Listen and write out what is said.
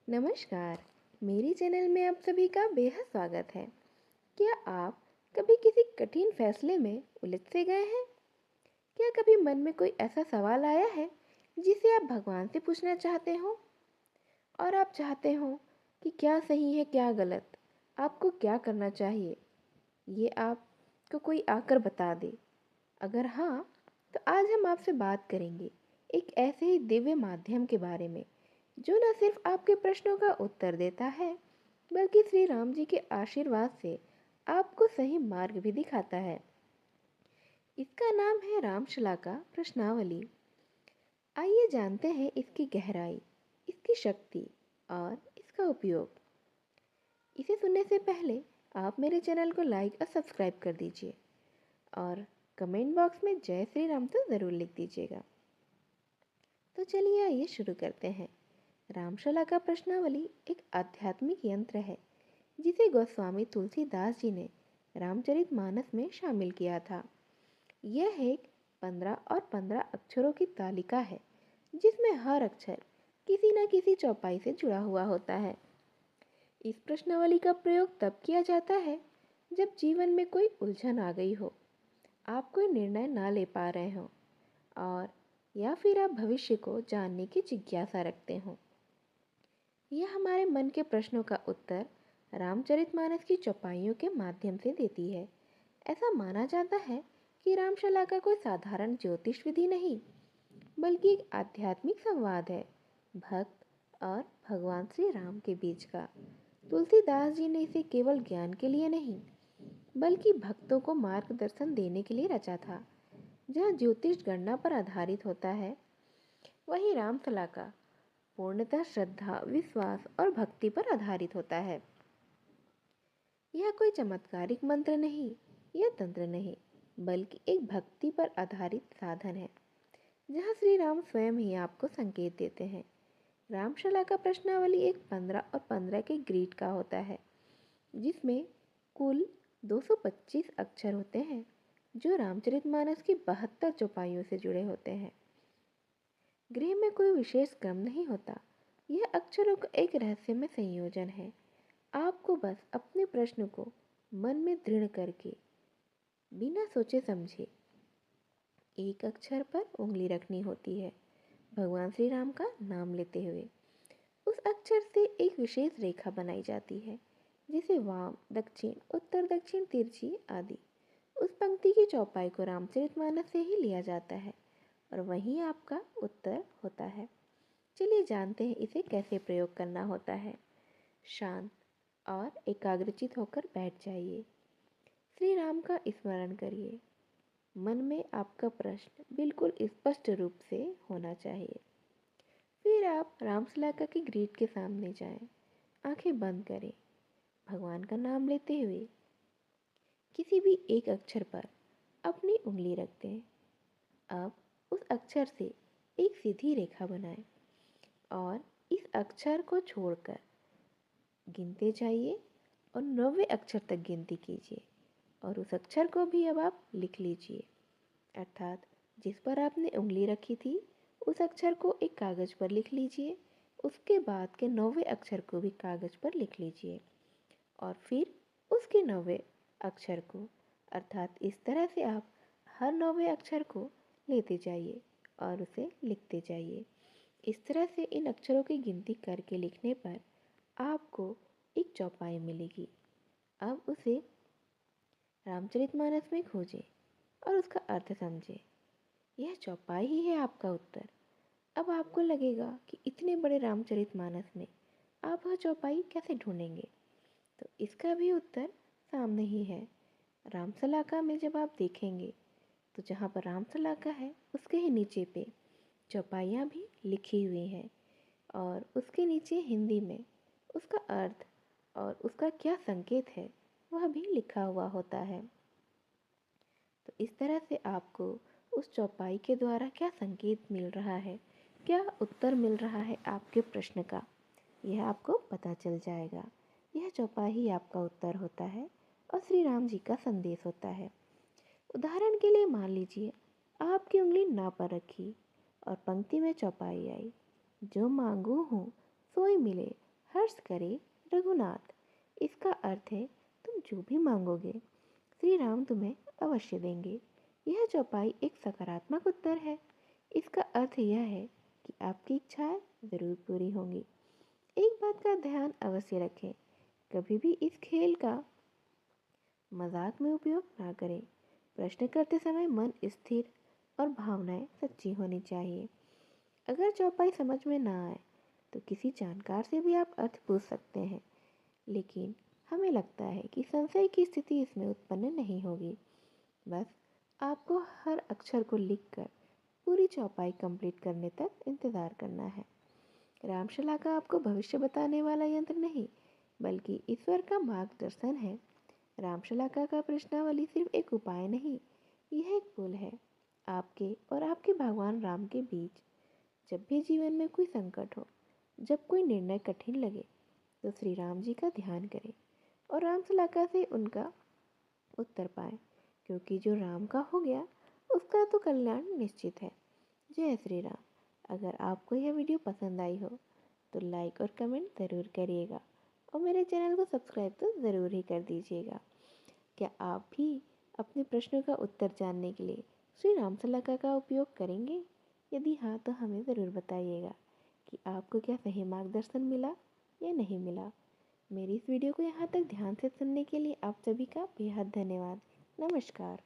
नमस्कार। मेरी चैनल में आप सभी का बेहद स्वागत है। क्या आप कभी किसी कठिन फैसले में उलझ से गए हैं? क्या कभी मन में कोई ऐसा सवाल आया है जिसे आप भगवान से पूछना चाहते हो और आप चाहते हो कि क्या सही है क्या गलत, आपको क्या करना चाहिए, ये आपको कोई आकर बता दे? अगर हाँ, तो आज हम आपसे बात करेंगे एक ऐसे ही दिव्य माध्यम के बारे में जो न सिर्फ आपके प्रश्नों का उत्तर देता है, बल्कि श्री राम जी के आशीर्वाद से आपको सही मार्ग भी दिखाता है। इसका नाम है रामशला का प्रश्नावली। आइए जानते हैं इसकी गहराई, इसकी शक्ति और इसका उपयोग। इसे सुनने से पहले आप मेरे चैनल को लाइक और सब्सक्राइब कर दीजिए और कमेंट बॉक्स में जय श्री राम तो ज़रूर लिख दीजिएगा। तो चलिए आइए शुरू करते हैं। रामशला का प्रश्नावली एक आध्यात्मिक यंत्र है जिसे गोस्वामी तुलसीदास जी ने रामचरितमानस में शामिल किया था। यह एक 15 और 15 अक्षरों की तालिका है जिसमें हर अक्षर किसी न किसी चौपाई से जुड़ा हुआ होता है। इस प्रश्नावली का प्रयोग तब किया जाता है जब जीवन में कोई उलझन आ गई हो, आप कोई निर्णय ना ले पा रहे हो और या फिर आप भविष्य को जानने की जिज्ञासा रखते हो। यह हमारे मन के प्रश्नों का उत्तर रामचरितमानस की चौपाइयों के माध्यम से देती है। ऐसा माना जाता है कि रामशला का कोई साधारण ज्योतिष विधि नहीं, बल्कि एक आध्यात्मिक संवाद है, भक्त और भगवान श्री राम के बीच का। तुलसीदास जी ने इसे केवल ज्ञान के लिए नहीं, बल्कि भक्तों को मार्गदर्शन देने के लिए रचा था। जहाँ ज्योतिष गणना पर आधारित होता है, वहीं रामशला का पूर्णतः श्रद्धा, विश्वास और भक्ति पर आधारित होता है। यह कोई चमत्कारिक मंत्र नहीं या तंत्र नहीं, बल्कि एक भक्ति पर आधारित साधन है जहाँ श्री राम स्वयं ही आपको संकेत देते हैं। रामशला का प्रश्नावली एक 15 और 15 के ग्रीड का होता है जिसमें कुल 225 अक्षर होते हैं जो रामचरितमानस की 72 चौपाइयों से जुड़े होते हैं। गृह में कोई विशेष क्रम नहीं होता, यह अक्षरों का एक रहस्यमय संयोजन है। आपको बस अपने प्रश्न को मन में दृढ़ करके बिना सोचे समझे एक अक्षर पर उंगली रखनी होती है, भगवान श्री राम का नाम लेते हुए। उस अक्षर से एक विशेष रेखा बनाई जाती है जिसे वाम, दक्षिण, उत्तर दक्षिण, तिरछी आदि उस पंक्ति की चौपाई को रामचरितमानस से ही लिया जाता है और वहीं आपका उत्तर होता है। चलिए जानते हैं इसे कैसे प्रयोग करना होता है। शांत और एकाग्रचित होकर बैठ जाइए। श्री राम का स्मरण करिए। मन में आपका प्रश्न बिल्कुल स्पष्ट रूप से होना चाहिए। फिर आप रामशलाका की ग्रिड के सामने जाएं, आंखें बंद करें, भगवान का नाम लेते हुए किसी भी एक अक्षर पर अपनी उंगली रख दें। अब उस अक्षर से एक सीधी रेखा बनाएं और इस अक्षर को छोड़कर गिनते जाइए और 90 अक्षर तक गिनती कीजिए और उस अक्षर को भी अब आप लिख लीजिए। अर्थात जिस पर आपने उंगली रखी थी उस अक्षर को एक कागज पर लिख लीजिए, उसके बाद के 90 अक्षर को भी कागज पर लिख लीजिए और फिर उसके 90 अक्षर को, अर्थात इस तरह से आप हर 90 अक्षर को लेते जाइए और उसे लिखते जाइए। इस तरह से इन अक्षरों की गिनती करके लिखने पर आपको एक चौपाई मिलेगी। अब उसे रामचरितमानस में खोजें और उसका अर्थ समझें। यह चौपाई ही है आपका उत्तर। अब आपको लगेगा कि इतने बड़े रामचरितमानस में आप वह चौपाई कैसे ढूंढेंगे, तो इसका भी उत्तर सामने ही है। रामशलाका में जब आप देखेंगे तो जहाँ पर रामशलाका है उसके ही नीचे पे चौपाइयाँ भी लिखी हुई हैं और उसके नीचे हिंदी में उसका अर्थ और उसका क्या संकेत है वह भी लिखा हुआ होता है। तो इस तरह से आपको उस चौपाई के द्वारा क्या संकेत मिल रहा है, क्या उत्तर मिल रहा है आपके प्रश्न का, यह आपको पता चल जाएगा। यह चौपाई ही आपका उत्तर होता है और श्री राम जी का संदेश होता है। उदाहरण के लिए मान लीजिए आपकी उंगली ना पर रखी और पंक्ति में चौपाई आई, जो मांगू हूँ सोई मिले, हर्ष करे रघुनाथ। इसका अर्थ है तुम जो भी मांगोगे श्री राम तुम्हें अवश्य देंगे। यह चौपाई एक सकारात्मक उत्तर है। इसका अर्थ यह है कि आपकी इच्छाएं जरूर पूरी होंगी। एक बात का ध्यान अवश्य रखें, कभी भी इस खेल का मजाक में उपयोग ना करें। प्रश्न करते समय मन स्थिर और भावनाएं सच्ची होनी चाहिए। अगर चौपाई समझ में ना आए तो किसी जानकार से भी आप अर्थ पूछ सकते हैं, लेकिन हमें लगता है कि संशय की स्थिति इसमें उत्पन्न नहीं होगी। बस आपको हर अक्षर को लिखकर पूरी चौपाई कंप्लीट करने तक इंतज़ार करना है। रामशला का आपको भविष्य बताने वाला यंत्र नहीं, बल्कि ईश्वर का मार्गदर्शन है। रामशलाका का प्रश्नावली सिर्फ एक उपाय नहीं, यह एक पुल है आपके और आपके भगवान राम के बीच। जब भी जीवन में कोई संकट हो, जब कोई निर्णय कठिन लगे, तो श्री राम जी का ध्यान करें और रामशलाका से उनका उत्तर पाएं, क्योंकि जो राम का हो गया उसका तो कल्याण निश्चित है। जय श्री राम। अगर आपको यह वीडियो पसंद आई हो तो लाइक और कमेंट ज़रूर करिएगा और मेरे चैनल को सब्सक्राइब तो ज़रूर ही कर दीजिएगा। क्या आप भी अपने प्रश्नों का उत्तर जानने के लिए श्री राम शलाका का उपयोग करेंगे? यदि हाँ तो हमें ज़रूर बताइएगा कि आपको क्या सही मार्गदर्शन मिला या नहीं मिला। मेरी इस वीडियो को यहाँ तक ध्यान से सुनने के लिए आप सभी का बेहद धन्यवाद। नमस्कार।